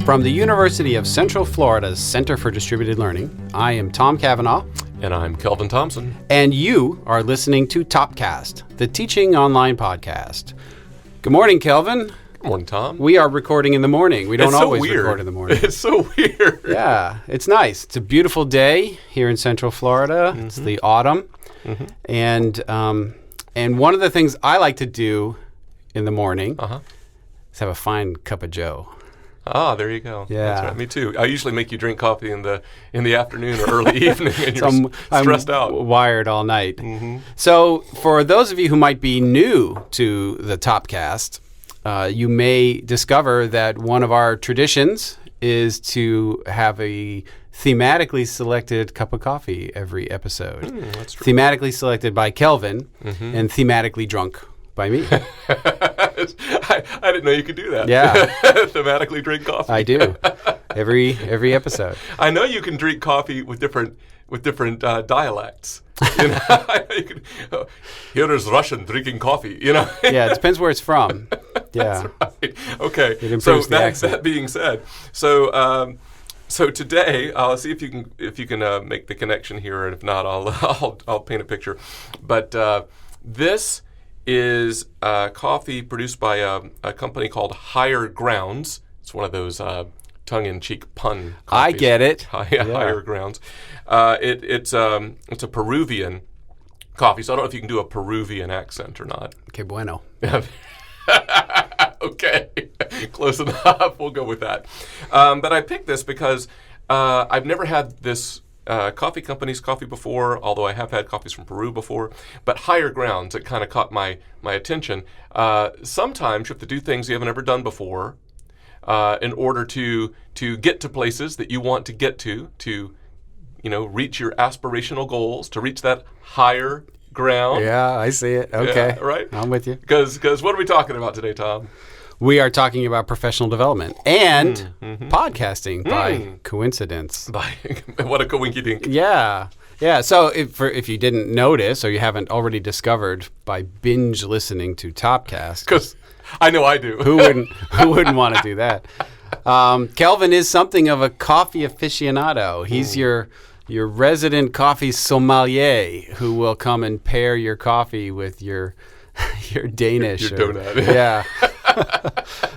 From the University of Central Florida's Center for Distributed Learning, I am Tom Cavanaugh. And I'm Kelvin Thompson. And you are listening to Topcast, the teaching online podcast. Good morning, Kelvin. Good morning, Tom. We are recording in the morning. We don't always weird. record in the morning. It's so weird. Yeah, it's nice. It's a beautiful day here in Central Florida. Mm-hmm. It's the autumn. Mm-hmm. And one of the things I like to do in the morning is have a fine cup of joe. Ah, there you go. Yeah. That's right. Me too. I usually make you drink coffee in the afternoon or early evening, and you're stressed out. I'm wired all night. Mm-hmm. So for those of you who might be new to the Topcast, you may discover that one of our traditions is to have a thematically selected cup of coffee every episode. That's true. Thematically selected by Kelvin and thematically drunk by me. I didn't know you could do that. Yeah. Thematically drink coffee. I do. Every episode. I know you can drink coffee with different dialects. You know? Here is Russian drinking coffee. You know. Yeah, it depends where it's from. Yeah. That's right. Okay. It improves the accent. That being said, so today I'll see if you can make the connection here, and if not, I'll paint a picture. But this is coffee produced by a company called Higher Grounds. It's one of those tongue-in-cheek pun coffees. I get it. Higher Grounds. It's a Peruvian coffee, so I don't know if you can do a Peruvian accent or not. Okay, bueno. Okay, close enough. We'll go with that. But I picked this because I've never had this coffee company's coffee before, although I have had coffees from Peru before. But Higher Grounds, it kind of caught my attention. Sometimes you have to do things you haven't ever done before in order to get to places that you want to get to reach your aspirational goals, to reach that higher ground. Yeah, I see it. Okay. Yeah, right? I'm with you. Because what are we talking about today, Tom? We are talking about professional development and podcasting by coincidence. What a coinkydink. Yeah. Yeah. So if you didn't notice or you haven't already discovered by binge listening to Topcast. Because I know I do. Who wouldn't want to do that? Kelvin is something of a coffee aficionado. He's your resident coffee sommelier who will come and pair your coffee with your Danish. Your donut. Yeah.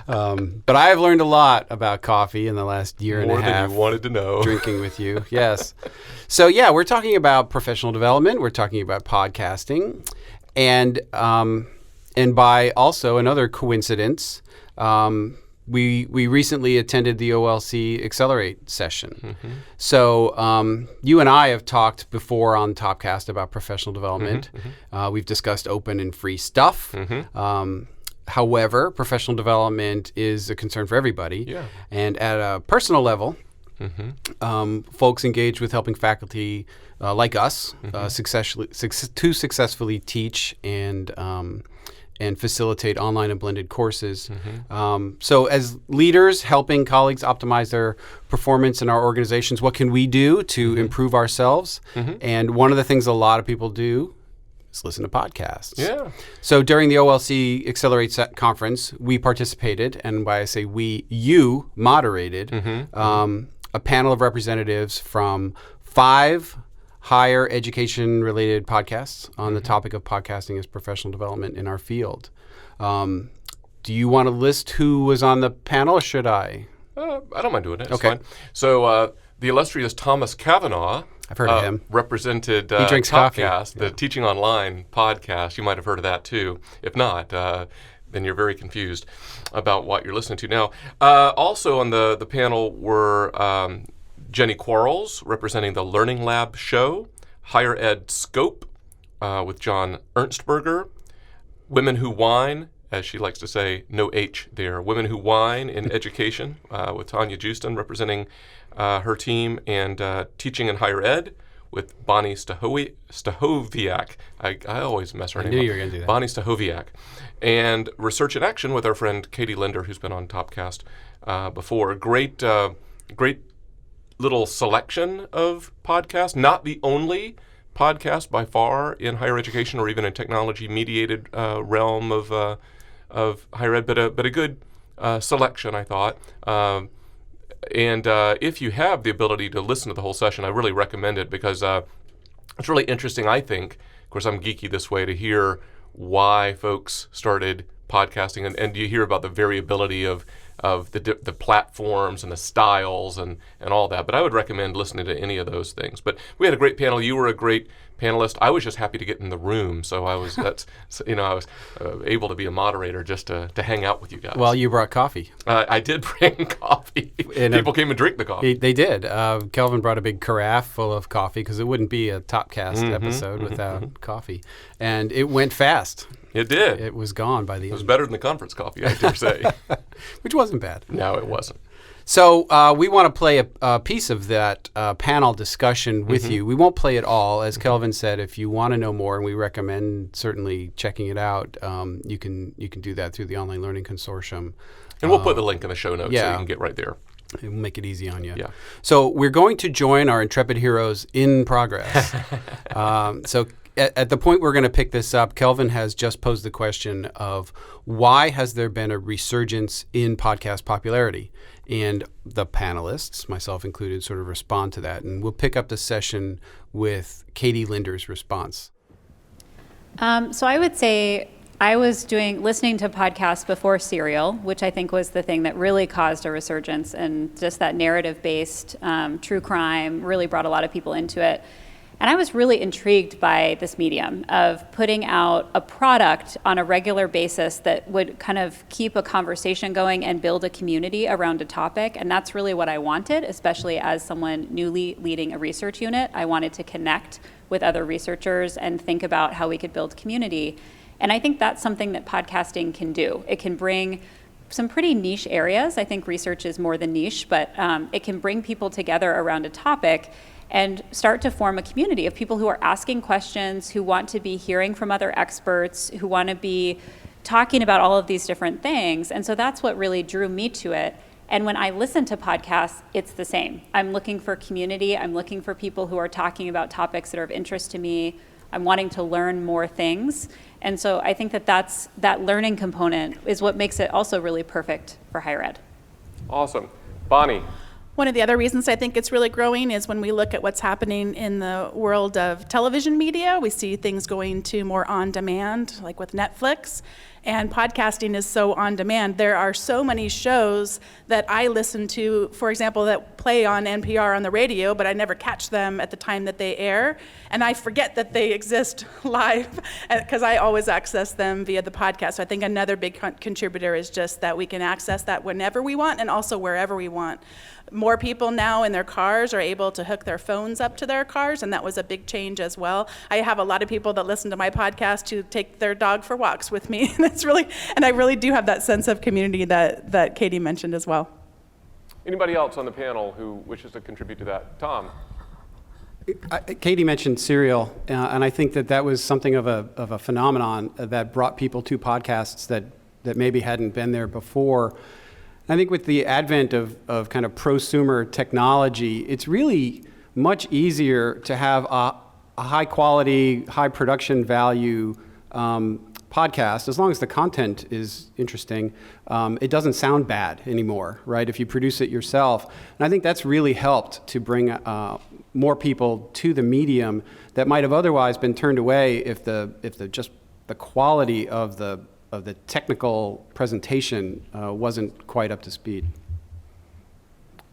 But I have learned a lot about coffee in the last year and a half. More than you wanted to know. Drinking with you, yes. So yeah, we're talking about professional development. We're talking about podcasting, and by also another coincidence, we recently attended the OLC Accelerate session. So you and I have talked before on Topcast about professional development. We've discussed open and free stuff. However, professional development is a concern for everybody. Yeah. And at a personal level, folks engaged with helping faculty like us successfully teach and facilitate online and blended courses. So as leaders helping colleagues optimize their performance in our organizations, what can we do to improve ourselves? And one of the things a lot of people do is listen to podcasts. Yeah. So during the OLC Accelerate conference, we participated, and by I say we, you moderated a panel of representatives from 5 higher education-related podcasts on the topic of podcasting as professional development in our field. Do you want to list who was on the panel, or should I? I don't mind doing it. It's okay. Fine. So the illustrious Thomas Cavanaugh, I've heard of him. Represented he drinks coffee. The Teaching Online podcast. You might have heard of that too. If not, then you're very confused about what you're listening to now. Also on the panel were Jenny Quarles, representing the Learning Lab show, Higher Ed Scope with John Ernstberger, Women Who Whine, as she likes to say, no H there, Women Who Whine in Education with Tanya Justin, representing her team, and Teaching in Higher Ed with Bonnie Stahoviak. I always mess her name up. I knew you were going to do that. Bonnie Stahoviak. And Research in Action with our friend Katie Linder, who's been on Topcast before. Great little selection of podcasts. Not the only podcast by far in higher education or even in technology-mediated realm of higher ed, but a good selection, I thought. And if you have the ability to listen to the whole session, I really recommend it because it's really interesting, I think. Of course, I'm geeky this way to hear why folks started podcasting, and you hear about the variability of the platforms and the styles and all that. But I would recommend listening to any of those things. But we had a great panel. You were a great panelist. I was just happy to get in the room, so I was able to be a moderator just to hang out with you guys. Well, you brought coffee. I did bring coffee. People came and drank the coffee. They did. Kelvin brought a big carafe full of coffee because it wouldn't be a Topcast episode without coffee, and it went fast. It did. It was gone by the end. It was better than the conference coffee, I dare say. Which wasn't bad. No, it wasn't. So we want to play a piece of that panel discussion with you. We won't play it all. As Kelvin said, if you want to know more, and we recommend certainly checking it out, you can do that through the Online Learning Consortium. And we'll put the link in the show notes so yeah. you can get right there. It'll make it easy on you. Yeah. So we're going to join our intrepid heroes in progress. So at the point we're going to pick this up, Kelvin has just posed the question of why has there been a resurgence in podcast popularity? And the panelists, myself included, sort of respond to that. And we'll pick up the session with Katie Linder's response. So I would say I was listening to podcasts before Serial, which I think was the thing that really caused a resurgence, and just that narrative-based true crime really brought a lot of people into it. And I was really intrigued by this medium of putting out a product on a regular basis that would kind of keep a conversation going and build a community around a topic. And that's really what I wanted, especially as someone newly leading a research unit. I wanted to connect with other researchers and think about how we could build community. And I think that's something that podcasting can do. It can bring some pretty niche areas. I think research is more than niche, but it can bring people together around a topic and start to form a community of people who are asking questions, who want to be hearing from other experts, who want to be talking about all of these different things. And so that's what really drew me to it. And when I listen to podcasts, it's the same. I'm looking for community. I'm looking for people who are talking about topics that are of interest to me. I'm wanting to learn more things. And so I think that learning component is what makes it also really perfect for higher ed. Awesome. Bonnie. One of the other reasons I think it's really growing is when we look at what's happening in the world of television media, we see things going to more on demand, like with Netflix. And podcasting is so on demand. There are so many shows that I listen to, for example, that play on NPR on the radio, but I never catch them at the time that they air. And I forget that they exist live because I always access them via the podcast. So I think another big contributor is just that we can access that whenever we want and also wherever we want. More people now in their cars are able to hook their phones up to their cars, and that was a big change as well. I have a lot of people that listen to my podcast to take their dog for walks with me. And I really do have that sense of community that Katie mentioned as well. Anybody else on the panel who wishes to contribute to that? Tom. Katie mentioned Serial, and I think that was something of a phenomenon that brought people to podcasts that maybe hadn't been there before. I think with the advent of kind of prosumer technology, it's really much easier to have a high quality, high production value podcast, as long as the content is interesting. It doesn't sound bad anymore, right? If you produce it yourself. And I think that's really helped to bring more people to the medium that might have otherwise been turned away if the quality of the technical presentation wasn't quite up to speed.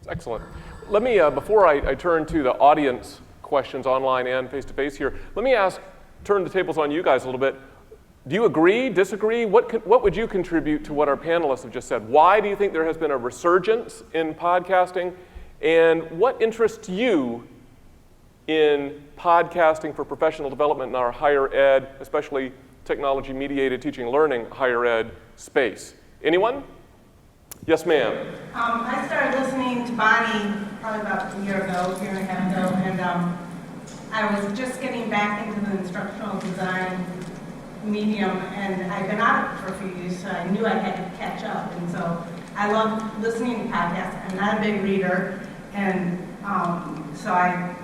Excellent. Let me, before I turn to the audience questions online and face-to-face here, let me turn the tables on you guys a little bit. Do you agree, disagree? What would you contribute to what our panelists have just said? Why do you think there has been a resurgence in podcasting? And what interests you in podcasting for professional development in our higher ed, especially technology-mediated teaching and learning higher ed space? Anyone? Yes, ma'am. I started listening to Bonnie probably about a year and a half ago, and I was just getting back into the instructional design medium, and I've been out of it for a few years, so I knew I had to catch up. And so I love listening to podcasts. I'm not a big reader, and so I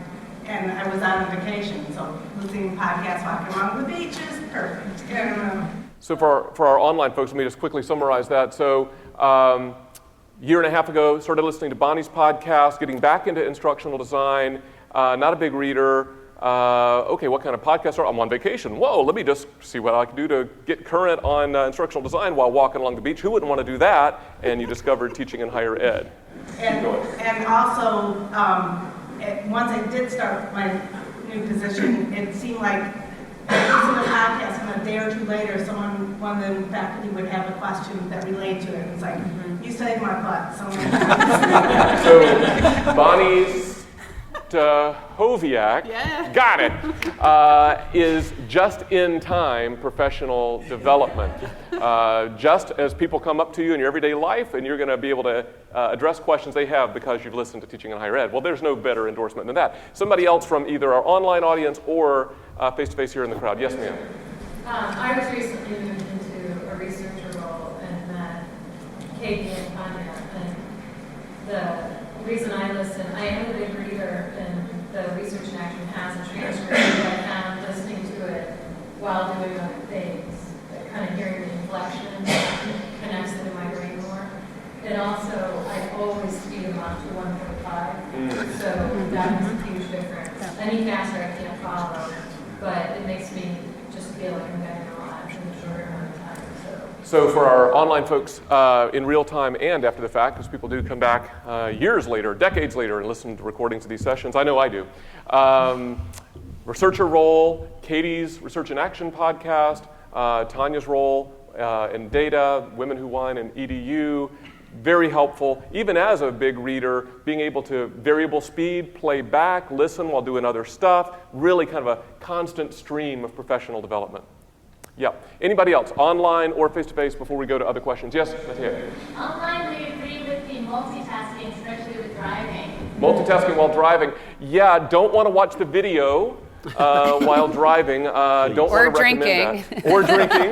and I was on vacation, so listening to podcasts walking along the beach is perfect. So for our online folks, let me just quickly summarize that. So year and a half ago, started listening to Bonnie's podcast, getting back into instructional design, not a big reader. Okay, what kind of podcasts are? I'm on vacation. Whoa, let me just see what I can do to get current on instructional design while walking along the beach. Who wouldn't want to do that? And you discovered teaching in higher ed. And also, once I did start my new position, it seemed like listening to the podcast, and a day or two later, one of the faculty would have a question that related to it. It's like, you saved my butt. So Bonnie's Hoviak, got it, is just-in-time professional development. Just as people come up to you in your everyday life and you're going to be able to address questions they have because you've listened to Teaching in Higher Ed. Well, there's no better endorsement than that. Somebody else from either our online audience or face-to-face here in the crowd. Yes, ma'am. I was recently moved into a researcher role and met Katie and Tanya, and the reason I listen, I am a big reader, and the Research in Action has a transcript, but I found listening to it while doing other things, kind of hearing the inflection connects them in my brain more. And also, I always speed them up to 1.5, so that makes a huge difference. Any faster I can't follow, but it makes me just feel like I'm getting a lot in a shorter amount of time. So for our online folks in real time and after the fact, because people do come back years later, decades later, and listen to recordings of these sessions, I know I do. Researcher role, Katie's Research in Action podcast, Tanya's role in data, Women Who Wine and EDU, very helpful. Even as a big reader, being able to variable speed, play back, listen while doing other stuff, really kind of a constant stream of professional development. Yeah. Anybody else, online or face-to-face, before we go to other questions? Yes, Mathieu. Online, do you agree with the multitasking, especially with driving? Multitasking while driving. Yeah, don't want to watch the video while driving. Don't want to recommend that. Or drinking.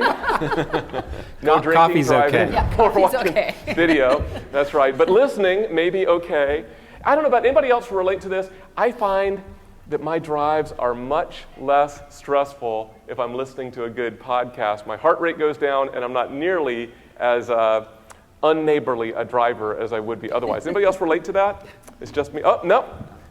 No drinking, coffee's driving, okay. Yeah, or coffee's watching okay. video. That's right. But listening may be okay. I don't know about anybody else who relate to this. I find that my drives are much less stressful if I'm listening to a good podcast. My heart rate goes down, and I'm not nearly as unneighborly a driver as I would be otherwise. Anybody else relate to that? It's just me. Oh, no.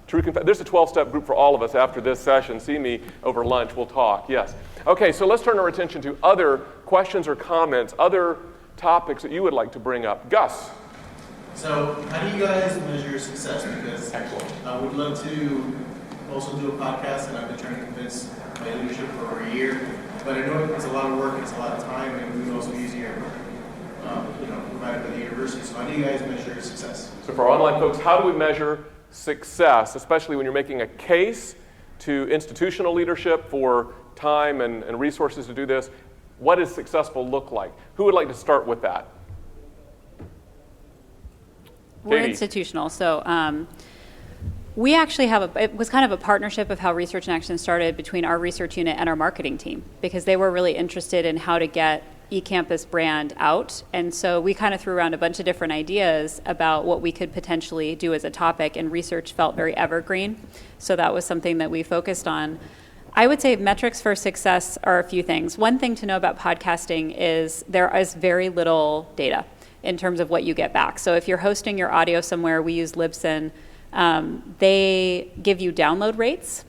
True confession. There's a 12-step group for all of us after this session. See me over lunch. We'll talk. Yes. Okay, so let's turn our attention to other questions or comments, other topics that you would like to bring up. Gus. So how do you guys measure success? Because I would love to also do a podcast, and I've been trying to convince my leadership for over a year. But I know it's a lot of work and it's a lot of time, and we would also use your, provided by the university. So how do you guys measure success? So for our online folks, how do we measure success, especially when you're making a case to institutional leadership for time and resources to do this? What does successful look like? Who would like to start with that? We're Katie. institutional, so we actually it was kind of a partnership of how Research in Action started between our research unit and our marketing team, because they were really interested in how to get eCampus brand out. And so we kind of threw around a bunch of different ideas about what we could potentially do as a topic, and research felt very evergreen. So that was something that we focused on. I would say metrics for success are a few things. One thing to know about podcasting is there is very little data in terms of what you get back. So if you're hosting your audio somewhere, we use Libsyn. They give you download rates,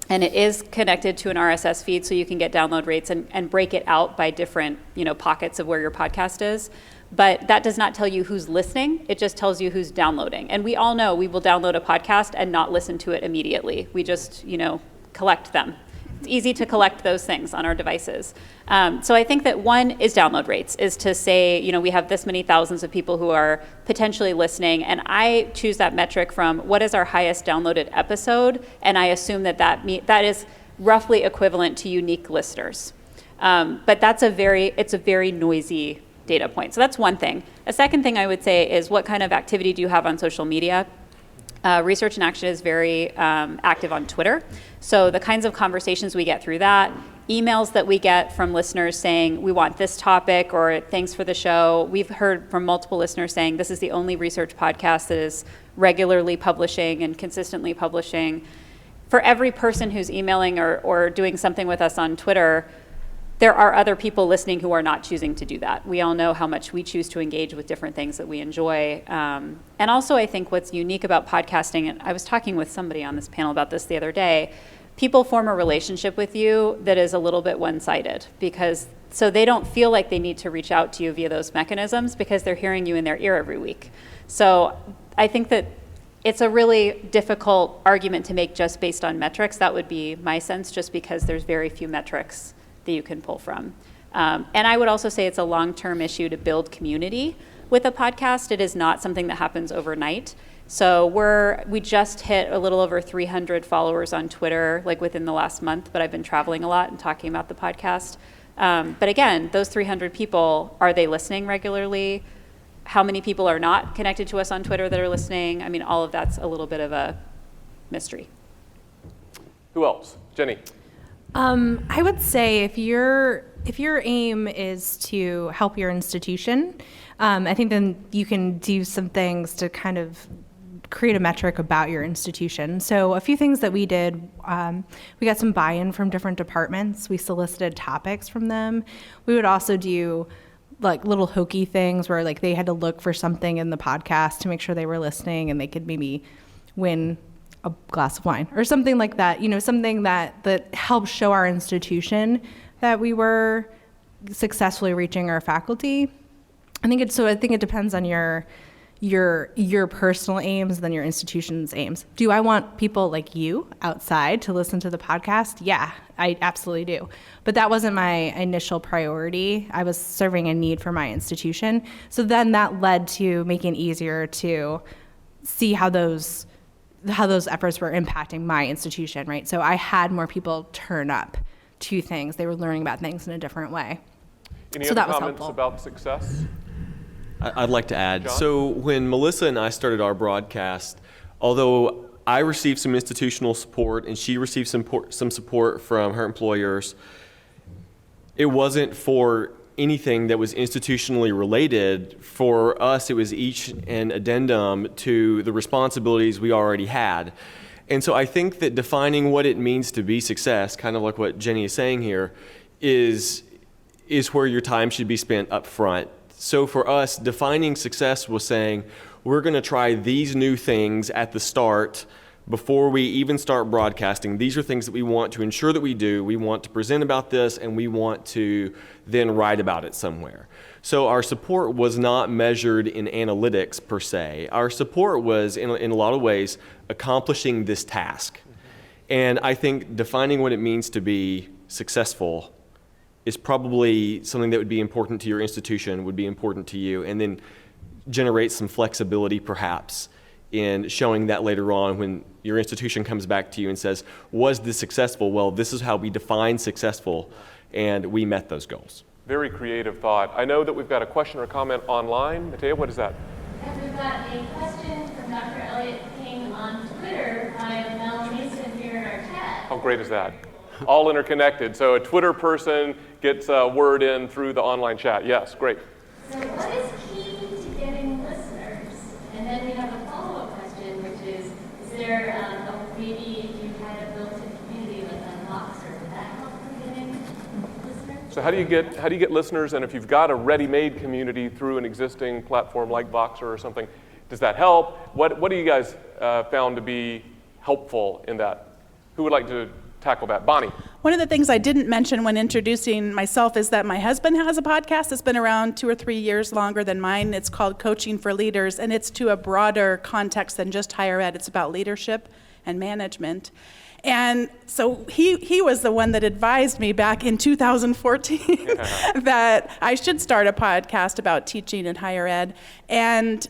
and it is connected to an RSS feed, so you can get download rates and break it out by different pockets of where your podcast is. But that does not tell you who's listening. It just tells you who's downloading. And we all know we will download a podcast and not listen to it immediately. We just collect them. It's easy to collect those things on our devices. So I think that one is download rates, is to say, we have this many thousands of people who are potentially listening, and I choose that metric from what is our highest downloaded episode, and I assume that is roughly equivalent to unique listeners. But it's a very noisy data point. So that's one thing. A second thing I would say is, what kind of activity do you have on social media? Research in Action is very active on Twitter. So the kinds of conversations we get through that, emails that we get from listeners saying, we want this topic, or thanks for the show. We've heard from multiple listeners saying, this is the only research podcast that is regularly publishing and consistently publishing. for every person who's emailing or doing something with us on Twitter, there are other people listening who are not choosing to do that. We all know how much we choose to engage with different things that we enjoy. And also, I think what's unique about podcasting, and I was talking with somebody on this panel about this the other day, people form a relationship with you that is a little bit one-sided, because so they don't feel like they need to reach out to you via those mechanisms because they're hearing you in their ear every week. So I think that it's a really difficult argument to make just based on metrics. That would be my sense, just because there's very few metrics that you can pull from. And I would also say it's a long-term issue to build community with a podcast. It is not something that happens overnight. So we just hit a little over 300 followers on Twitter, like within the last month, but I've been traveling a lot and talking about the podcast. But again, those 300 people, are they listening regularly? How many people are not connected to us on Twitter that are listening? I mean, all of that's a little bit of a mystery. Who else? Jenny. I would say if your aim is to help your institution, I think then you can do some things to kind of create a metric about your institution. So a few things that we did, we got some buy-in from different departments. We solicited topics from them. We would also do like little hokey things where like they had to look for something in the podcast to make sure they were listening, and they could maybe win a glass of wine or something like that, something that helps show our institution that we were successfully reaching our faculty. I think it depends on your personal aims than your institution's aims. Do I want people like you outside to listen to the podcast? Yeah, I absolutely do. But that wasn't my initial priority. I was serving a need for my institution. So then that led to making it easier to see how those efforts were impacting my institution, right? So I had more people turn up to things. They were learning about things in a different way. Any so other that was comments helpful. about success? I'd like to add. John? So when Melissa and I started our broadcast, although I received some institutional support and she received some support from her employers, it wasn't for anything that was institutionally related. For us, it was each an addendum to the responsibilities we already had. And so I think that defining what it means to be success, kind of like what Jenny is saying here, is where your time should be spent up front. So for us, defining success was saying, we're going to try these new things at the start before we even start broadcasting. These are things that we want to ensure that we do. We want to present about this, and we want to then write about it somewhere. So our support was not measured in analytics per se. Our support was, in a lot of ways, accomplishing this task. And I think defining what it means to be successful is probably something that would be important to your institution, would be important to you, and then generate some flexibility perhaps in showing that later on when your institution comes back to you and says, was this successful? Well, this is how we define successful, and we met those goals. Very creative thought. I know that we've got a question or comment online. Matea, what is that? And we've got a question from Dr. Elliot King on Twitter by Mel Mason here in our chat. How great is that? All interconnected. So a Twitter person gets a word in through the online chat. Yes, great. So what is key to getting listeners? And then we have a follow-up question, which is there maybe if you had a built-in community like on Voxer, would that help in getting listeners? So how do you get listeners? And if you've got a ready-made community through an existing platform like Voxer or something, does that help? What do you guys found to be helpful in that? Who would like to tackle that? Bonnie. One of the things I didn't mention when introducing myself is that my husband has a podcast that's been around 2 or 3 years longer than mine. It's called Coaching for Leaders, and it's to a broader context than just higher ed. It's about leadership and management. And so he was the one that advised me back in 2014 that I should start a podcast about teaching in higher ed. And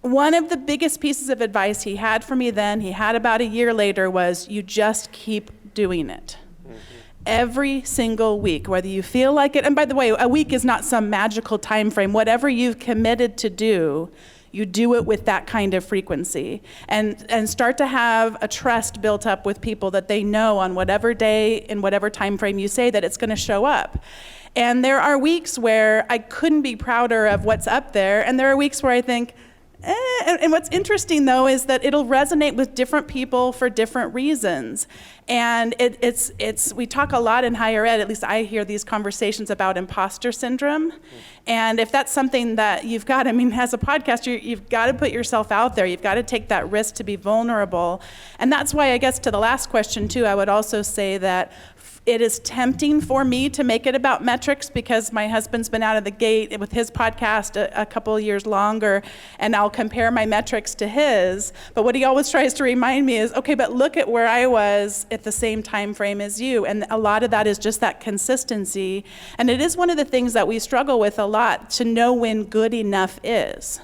one of the biggest pieces of advice he had for me then, he had about a year later, was you just keep doing it. Mm-hmm. Every single week, whether you feel like it, and by the way, a week is not some magical time frame. Whatever you've committed to do, you do it with that kind of frequency, and start to have a trust built up with people that they know on whatever day, in whatever time frame you say that it's going to show up. And there are weeks where I couldn't be prouder of what's up there, and there are weeks where I think, And what's interesting, though, is that it'll resonate with different people for different reasons. And we talk a lot in higher ed, at least I hear these conversations about imposter syndrome. And if that's something that you've got, I mean, as a podcaster, you've got to put yourself out there. You've got to take that risk to be vulnerable. And that's why, I guess, to the last question, too, I would also say that it is tempting for me to make it about metrics because my husband's been out of the gate with his podcast a couple of years longer, and I'll compare my metrics to his. But what he always tries to remind me is, okay, but look at where I was at the same time frame as you. And a lot of that is just that consistency. And it is one of the things that we struggle with a lot, to know when good enough is.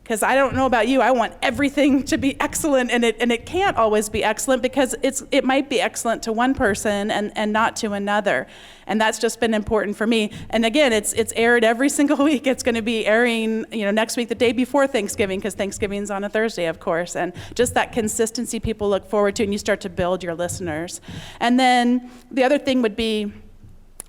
Because I don't know about you, I want everything to be excellent, and it can't always be excellent because it might be excellent to one person and not to another. And that's just been important for me. And again, it's aired every single week. It's going to be airing, next week, the day before Thanksgiving, because Thanksgiving's on a Thursday, of course. And just that consistency people look forward to, and you start to build your listeners. And then the other thing would be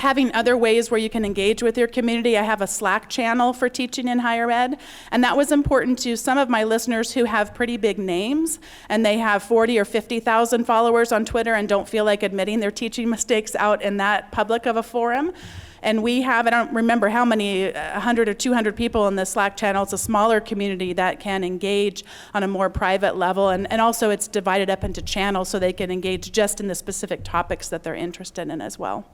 having other ways where you can engage with your community. I have a Slack channel for teaching in higher ed, and that was important to some of my listeners who have pretty big names, and they have 40 or 50,000 followers on Twitter and don't feel like admitting their teaching mistakes out in that public of a forum. And we have, I don't remember how many, 100 or 200 people in the Slack channel. It's a smaller community that can engage on a more private level, and also it's divided up into channels so they can engage just in the specific topics that they're interested in as well.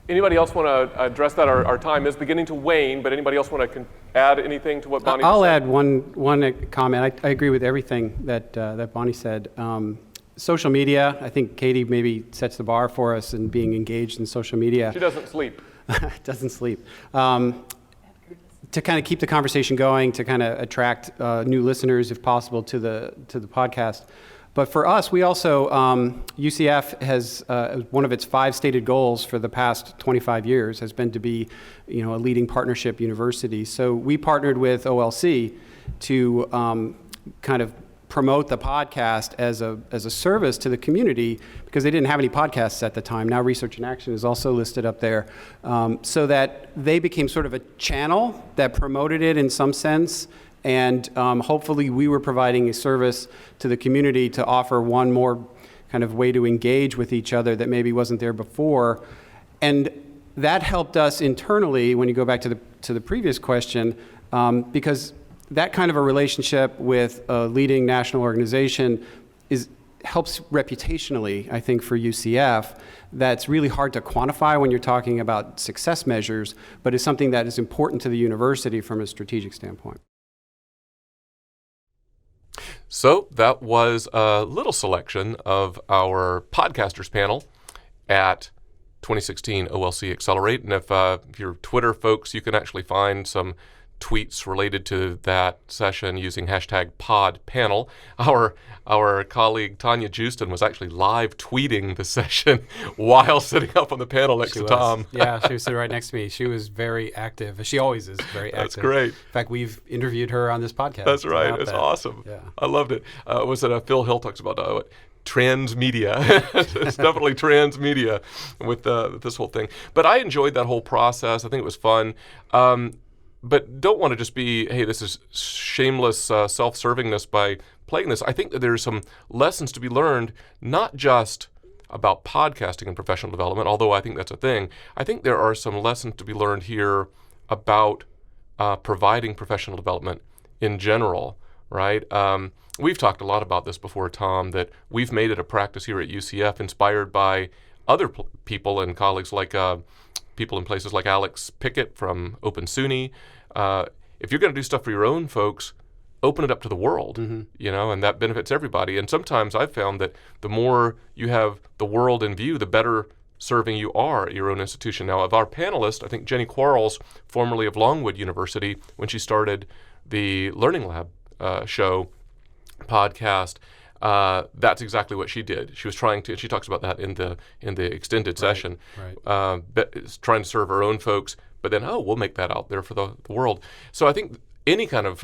Anybody else want to address that? Our time is beginning to wane, but anybody else want to add anything to what Bonnie I'll said? add one comment. I agree with everything that Bonnie said. Social media, I think Katie maybe sets the bar for us in being engaged in social media. She doesn't sleep. Doesn't sleep. To kind of keep the conversation going, to kind of attract new listeners, if possible, to the podcast. But for us, we also, UCF has, one of its 5 stated goals for the past 25 years has been to be, a leading partnership university. So we partnered with OLC to kind of promote the podcast as a service to the community, because they didn't have any podcasts at the time. Now Research in Action is also listed up there, so that they became sort of a channel that promoted it in some sense. And hopefully we were providing a service to the community to offer one more kind of way to engage with each other that maybe wasn't there before. And that helped us internally, when you go back to the previous question, because that kind of a relationship with a leading national organization helps reputationally, I think, for UCF. That's really hard to quantify when you're talking about success measures, but is something that is important to the university from a strategic standpoint. So that was a little selection of our podcasters panel at 2016 OLC Accelerate. And if you're Twitter folks, you can actually find some tweets related to that session using hashtag #PodPanel. Our colleague Tanya Justin was actually live tweeting the session while sitting up on the panel next to Tom. Yeah, she was sitting right next to me. She was very active. She always is very active. That's great. In fact, we've interviewed her on this podcast. That's right. It's awesome. Yeah. I loved it. Was it Phil Hill talks about transmedia. It's definitely transmedia with this whole thing. But I enjoyed that whole process. I think it was fun. But don't want to just be, hey, this is shameless self-servingness by playing this. I think that there's some lessons to be learned, not just about podcasting and professional development, although I think that's a thing. I think there are some lessons to be learned here about providing professional development in general, right? We've talked a lot about this before, Tom, that we've made it a practice here at UCF, inspired by other people and colleagues like people in places like Alex Pickett from Open SUNY. If you're going to do stuff for your own folks, open it up to the world, and that benefits everybody. And sometimes I've found that the more you have the world in view, the better serving you are at your own institution. Now, of our panelists, I think Jenny Quarles, formerly of Longwood University, when she started the Learning Lab show podcast, that's exactly what she did. She was trying to, and she talks about that in the extended session, trying to serve her own folks, but then, we'll make that out there for the world. So I think any kind of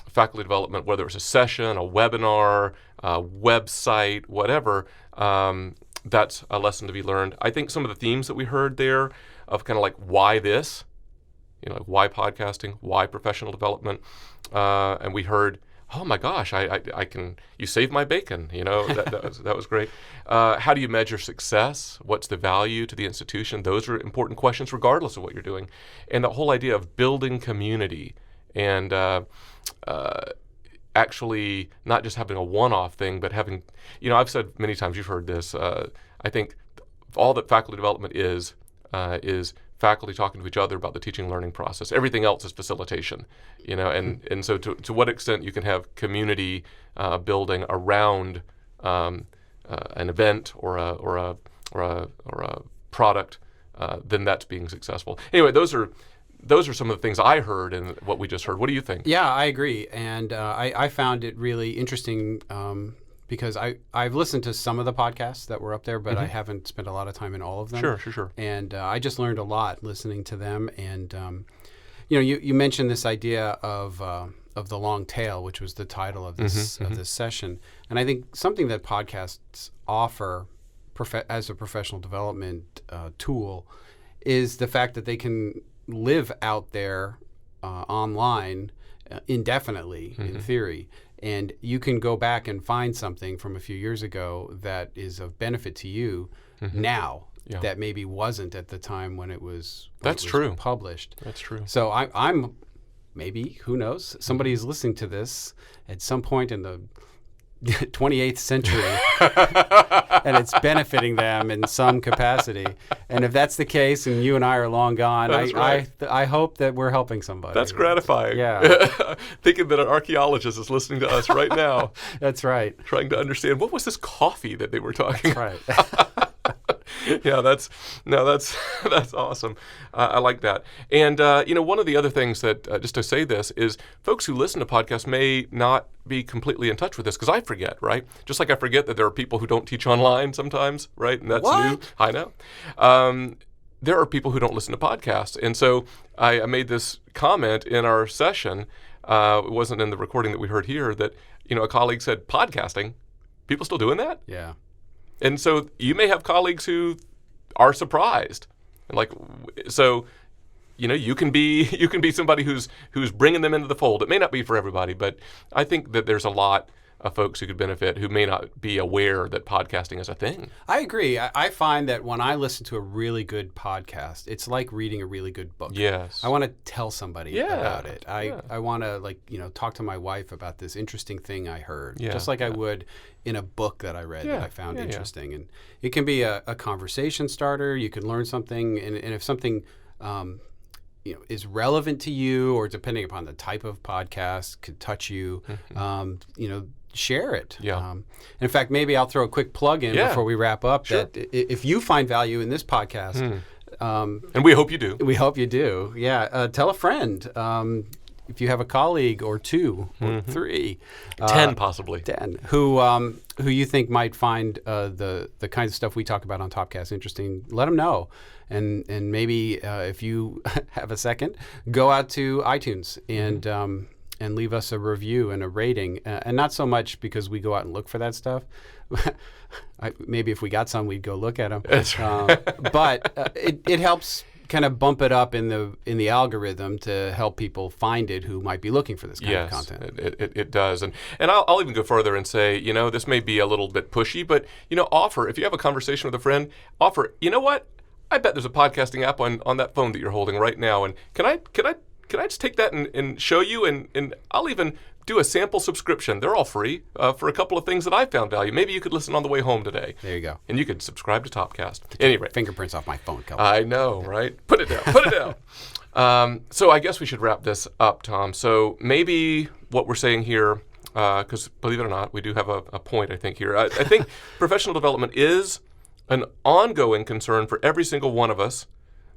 faculty development, whether it's a session, a webinar, a website, whatever, that's a lesson to be learned. I think some of the themes that we heard there of kind of like, why this? like why podcasting, why professional development, and we heard, oh my gosh, I can, you saved my bacon, that was great. How do you measure success? What's the value to the institution? Those are important questions regardless of what you're doing. And the whole idea of building community and actually not just having a one-off thing, but having, I've said many times, you've heard this, I think all that faculty development is faculty talking to each other about the teaching and learning process. Everything else is facilitation, and so to what extent you can have community building around an event or a product, then that's being successful. Anyway, those are some of the things I heard and what we just heard. What do you think? Yeah, I agree, and I found it really interesting because I've listened to some of the podcasts that were up there, but I haven't spent a lot of time in all of them. Sure. And I just learned a lot listening to them. And you mentioned this idea of the long tail, which was the title of this session. And I think something that podcasts offer as a professional development tool is the fact that they can live out there online indefinitely, in theory. And you can go back and find something from a few years ago that is of benefit to you now that maybe wasn't at the time when it was published. That's true. So I'm maybe, who knows, somebody is listening to this at some point in the 28th century and it's benefiting them in some capacity. And if that's the case and you and I are long gone, I hope that we're helping somebody. That's gratifying. Yeah. Thinking that an archaeologist is listening to us right now. That's right. Trying to understand what was this coffee that they were talking about. That's right. Yeah, that's awesome. I like that. And one of the other things that just to say this is folks who listen to podcasts may not be completely in touch with this because I forget, right? Just like I forget that there are people who don't teach online sometimes, right? And that's new. I know. There are people who don't listen to podcasts, and so I made this comment in our session. It wasn't in the recording that we heard here that a colleague said, "Podcasting, people still doing that?" Yeah. And so you may have colleagues who are surprised, and you can be somebody who's bringing them into the fold. It may not be for everybody, but I think that there's a lot of folks who could benefit who may not be aware that podcasting is a thing. I agree. I find that when I listen to a really good podcast, it's like reading a really good book. Yes. I want to tell somebody about it. I want to talk to my wife about this interesting thing I heard, just like I would in a book that I read that I found interesting. And it can be a conversation starter. You can learn something, and if something is relevant to you, or depending upon the type of podcast, could touch you, share it. Yeah. In fact, maybe I'll throw a quick plug in before we wrap up that if you find value in this podcast, and we hope you do. We hope you do. Yeah. Tell a friend. If you have a colleague or two or three, 10 possibly, 10 who you think might find the kinds of stuff we talk about on Topcast interesting, let them know. And maybe if you have a second, go out to iTunes and leave us a review and a rating. And not so much because we go out and look for that stuff. Maybe if we got some, we'd go look at them. That's right. But it helps kind of bump it up in the algorithm to help people find it who might be looking for this kind of content. It does. And I'll even go further and say, this may be a little bit pushy, but, offer, if you have a conversation with a friend, offer, you know what? I bet there's a podcasting app on that phone that you're holding right now. And can I just take that and show you? And I'll even do a sample subscription. They're all free for a couple of things that I found value. Maybe you could listen on the way home today. There you go. And you could subscribe to Topcast. Anyway. Fingerprints off my phone, Kelvin. I know, right? Put it down. So I guess we should wrap this up, Tom. So maybe what we're saying here, because believe it or not, we do have a point, I think, here. I think professional development is an ongoing concern for every single one of us.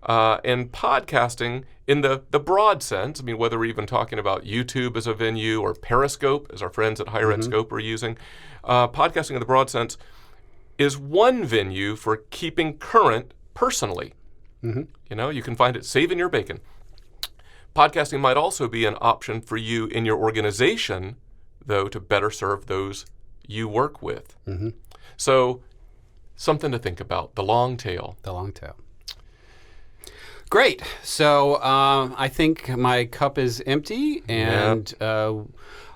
And podcasting in the broad sense, whether we're even talking about YouTube as a venue or Periscope, as our friends at Higher Ed Scope are using, podcasting in the broad sense is one venue for keeping current personally. You can find it saving your bacon. Podcasting might also be an option for you in your organization, though, to better serve those you work with. So something to think about, the long tail. The long tail. Great. So I think my cup is empty, and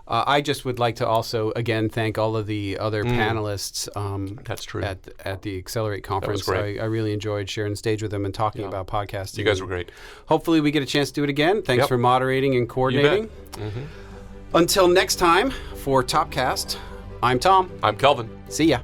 I just would like to also, again, thank all of the other panelists That's true. at the Accelerate conference. great. I really enjoyed sharing stage with them and talking about podcasting. You guys were great. Hopefully we get a chance to do it again. Thanks Yep. for moderating and coordinating. Until next time, for Topcast, I'm Tom. I'm Kelvin. See ya.